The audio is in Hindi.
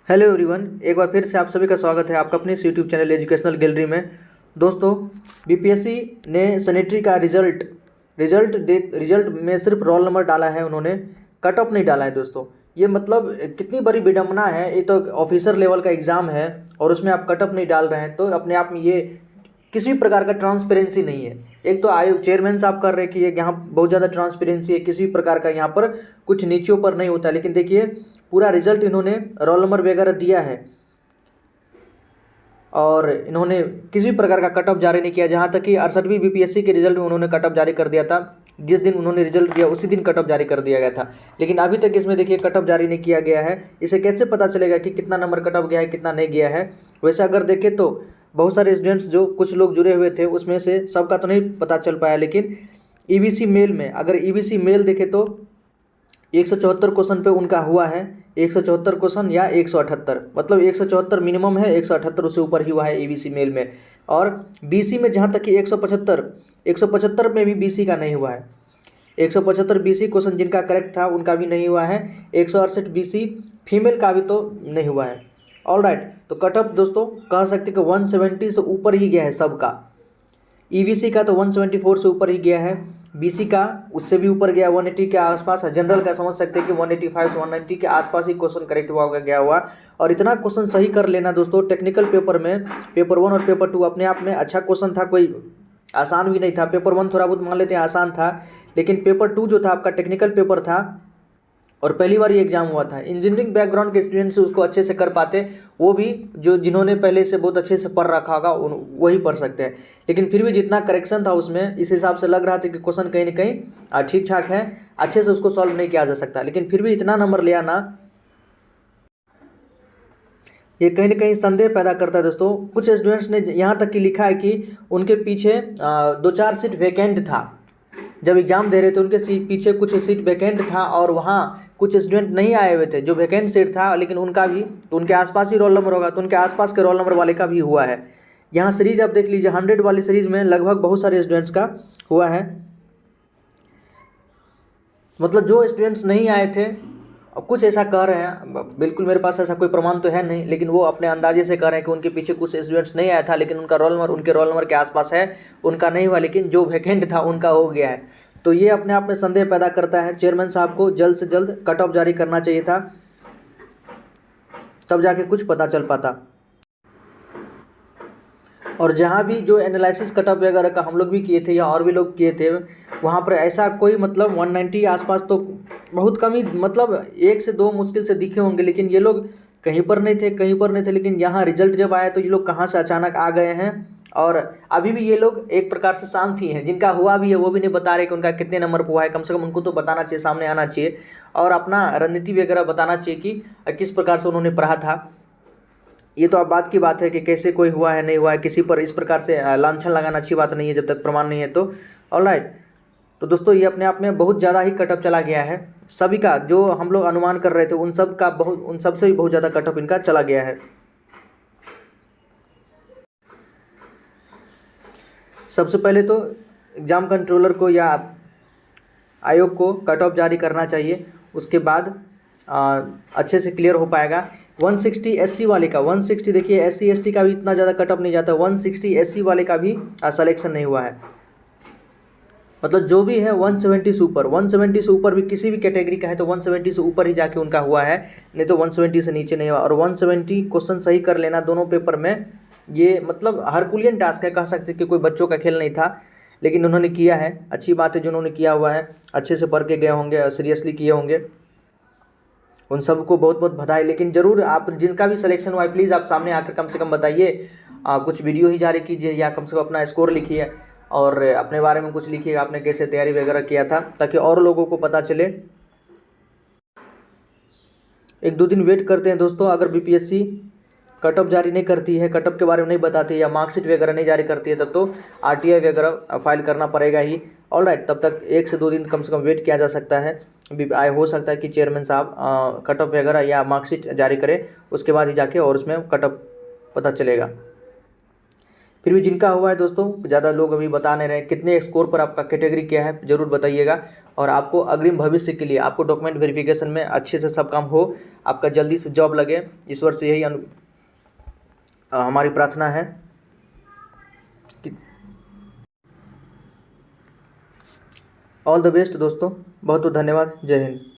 हेलो एवरीवन, एक बार फिर से आप सभी का स्वागत है आपका अपने इस यूट्यूब चैनल एजुकेशनल गैलरी में। दोस्तों, बीपीएससी ने सैनिटरी का रिजल्ट में सिर्फ रोल नंबर डाला है, उन्होंने कट ऑफ नहीं डाला है। दोस्तों, ये मतलब कितनी बड़ी विडम्बना है। ये तो ऑफिसर लेवल का एग्ज़ाम है और उसमें आप कट ऑफ नहीं डाल रहे हैं, तो अपने आप में ये किसी भी प्रकार का ट्रांसपेरेंसी नहीं है। एक तो आयोग चेयरमैन साहब कर रहे हैं कि ये यहाँ बहुत ज़्यादा ट्रांसपेरेंसी है, किसी भी प्रकार का यहाँ पर कुछ नीचे ऊपर नहीं होता, लेकिन देखिए पूरा रिजल्ट इन्होंने रोल नंबर वगैरह दिया है और इन्होंने किसी भी प्रकार का कट ऑफ जारी नहीं किया। जहाँ तक कि 68वीं बीपीएससी के रिजल्ट में उन्होंने कट ऑफ जारी कर दिया था। जिस दिन उन्होंने रिजल्ट दिया उसी दिन कट ऑफ जारी कर दिया गया था, लेकिन अभी तक इसमें देखिए कट ऑफ जारी नहीं किया गया है। इसे कैसे पता चलेगा कि कितना नंबर कट ऑफ गया है, कितना नहीं गया है। वैसे अगर देखें तो बहुत सारे स्टूडेंट्स जो कुछ लोग जुड़े हुए थे उसमें से सबका तो नहीं पता चल पाया, लेकिन ईबीसी मेल में अगर ईबीसी मेल देखें तो 174 क्वेश्चन पे उनका हुआ है। 174 क्वेश्चन या 178, मतलब 174 मिनिमम है, 178 उससे ऊपर ही हुआ है ईबीसी मेल में। और बीसी में जहाँ तक कि 175 में भी बीसी का नहीं हुआ है। 175 बीसी क्वेश्चन जिनका करेक्ट था उनका भी नहीं हुआ है। 168 बीसी फीमेल का भी तो नहीं हुआ है। ऑल राइट, तो कट ऑफ दोस्तों कह सकते कि 170 से ऊपर ही गया है सबका। ईवीसी का तो 174 से ऊपर ही गया है, बीसी का उससे भी ऊपर गया, 180 के आसपास है। जनरल का समझ सकते हैं कि 185 से 190 के आसपास ही क्वेश्चन करेक्ट हुआ होगा, गया हुआ। और इतना क्वेश्चन सही कर लेना दोस्तों टेक्निकल पेपर में, पेपर 1 और पेपर 2 अपने आप में अच्छा क्वेश्चन था, कोई आसान भी नहीं था। पेपर 1 थोड़ा बहुत मान लेते हैं आसान था, लेकिन पेपर 2 जो था आपका टेक्निकल पेपर था और पहली बार ये एग्जाम हुआ था। इंजीनियरिंग बैकग्राउंड के स्टूडेंट से उसको अच्छे से कर पाते, वो भी जो जिन्होंने पहले से बहुत अच्छे से पढ़ रखा होगा वही पढ़ सकते हैं। लेकिन फिर भी जितना करेक्शन था उसमें, इस हिसाब से लग रहा था कि क्वेश्चन कहीं ना कहीं ठीक ठाक है, अच्छे से उसको सॉल्व नहीं किया जा सकता। लेकिन फिर भी इतना नंबर ले आना, ये कहीं ना कहीं संदेह पैदा करता है। दोस्तों, कुछ स्टूडेंट्स ने यहाँ तक कि लिखा है कि उनके पीछे 2-4 सीट वैकेंट था। जब एग्ज़ाम दे रहे थे उनके पीछे कुछ सीट वैकेंट था और वहाँ कुछ स्टूडेंट नहीं आए हुए थे जो वैकेंट सीट था, लेकिन उनका भी तो उनके आसपास ही रोल नंबर होगा, तो उनके आसपास के रोल नंबर वाले का भी हुआ है। यहाँ सीरीज आप देख लीजिए, 100 वाली सीरीज़ में लगभग बहुत सारे स्टूडेंट्स का हुआ है। मतलब जो स्टूडेंट्स नहीं आए थे, कुछ ऐसा कह रहे हैं, बिल्कुल मेरे पास ऐसा कोई प्रमाण तो है नहीं, लेकिन वो अपने अंदाजे से कह रहे हैं कि उनके पीछे कुछ स्टूडेंट्स नहीं आया था, लेकिन उनका रोल नंबर उनके रोल नंबर के आसपास है, उनका नहीं हुआ, लेकिन जो वैकेंट था उनका हो गया है। तो ये अपने आप में संदेह पैदा करता है। चेयरमैन साहब को जल्द से जल्द कट ऑफ जारी करना चाहिए था, तब जाके कुछ पता चल पाता। और जहाँ भी जो एनालिसिस कटअप वगैरह का हम लोग भी किए थे या और भी लोग किए थे, वहाँ पर ऐसा कोई मतलब 190 आसपास तो बहुत कम ही, मतलब 1 से 2 मुश्किल से दिखे होंगे, लेकिन ये लोग कहीं पर नहीं थे, कहीं पर नहीं थे। लेकिन यहाँ रिजल्ट जब आया तो ये लोग कहाँ से अचानक आ गए हैं। और अभी भी ये लोग एक प्रकार से शांत ही हैं। जिनका हुआ भी है वो भी नहीं बता रहे कि उनका कितने नंबर पर हुआ है। कम से कम उनको तो बताना चाहिए, सामने आना चाहिए और अपना रणनीति वगैरह बताना चाहिए कि किस प्रकार से उन्होंने पढ़ा था। ये तो अब बात की बात है कि कैसे कोई हुआ है नहीं हुआ है, किसी पर इस प्रकार से लांछन लगाना अच्छी बात नहीं है जब तक प्रमाण नहीं है तो। ऑलराइट, तो दोस्तों ये अपने आप में बहुत ज़्यादा ही कटअप चला गया है। सभी का जो हम लोग अनुमान कर रहे थे उन सब से भी बहुत ज़्यादा कटअप इनका चला गया है। सबसे पहले तो एग्ज़ाम कंट्रोलर को या आयोग को कट ऑफ जारी करना चाहिए, उसके बाद अच्छे से क्लियर हो पाएगा। 160 एससी वाले का 160, देखिए एससी एसटी का भी इतना ज़्यादा कट ऑफ नहीं जाता। 160 एससी वाले का भी सिलेक्शन नहीं हुआ है। मतलब जो भी है 170 से ऊपर, 170 से ऊपर भी किसी भी कैटेगरी का है तो 170 से ऊपर ही जाके उनका हुआ है, नहीं तो 170 से नीचे नहीं हुआ। और 170 क्वेश्चन सही कर लेना दोनों पेपर में, ये मतलब हरकुलियन टास्क है, कह सकते कि कोई बच्चों का खेल नहीं था, लेकिन उन्होंने किया है। अच्छी बात है जो उन्होंने किया हुआ है, अच्छे से पढ़ के गए होंगे, सीरियसली किए होंगे, उन सबको बहुत बहुत बधाई। लेकिन ज़रूर आप जिनका भी सिलेक्शन हुआ है प्लीज़ आप सामने आकर कम से कम बताइए, कुछ वीडियो ही जारी कीजिए या कम से कम अपना स्कोर लिखिए और अपने बारे में कुछ लिखिए, आपने कैसे तैयारी वगैरह किया था, ताकि और लोगों को पता चले। 1-2 दिन वेट करते हैं दोस्तों। अगर बीपीएससी कट ऑफ जारी नहीं करती है, कट ऑफ के बारे में नहीं बताती है या मार्कशीट वगैरह नहीं जारी करती है, तब तो आरटीआई वगैरह फाइल करना पड़ेगा ही। ऑलराइट, तब तक 1 से 2 दिन कम से कम वेट किया जा सकता है। हो सकता है कि चेयरमैन साहब कट ऑफ वगैरह या मार्कशीट जारी करें, उसके बाद ही जाके और उसमें कट ऑफ पता चलेगा। फिर भी जिनका हुआ है दोस्तों, ज़्यादा लोग अभी बता नहीं रहे कितने स्कोर पर आपका कैटेगरी क्या है, ज़रूर बताइएगा। और आपको अग्रिम भविष्य के लिए आपको डॉक्यूमेंट वेरिफिकेशन में अच्छे से सब काम हो, आपका जल्दी से जॉब लगे, ईश्वर से यही हमारी प्रार्थना है। ऑल द बेस्ट दोस्तों, बहुत बहुत धन्यवाद। जय हिंद।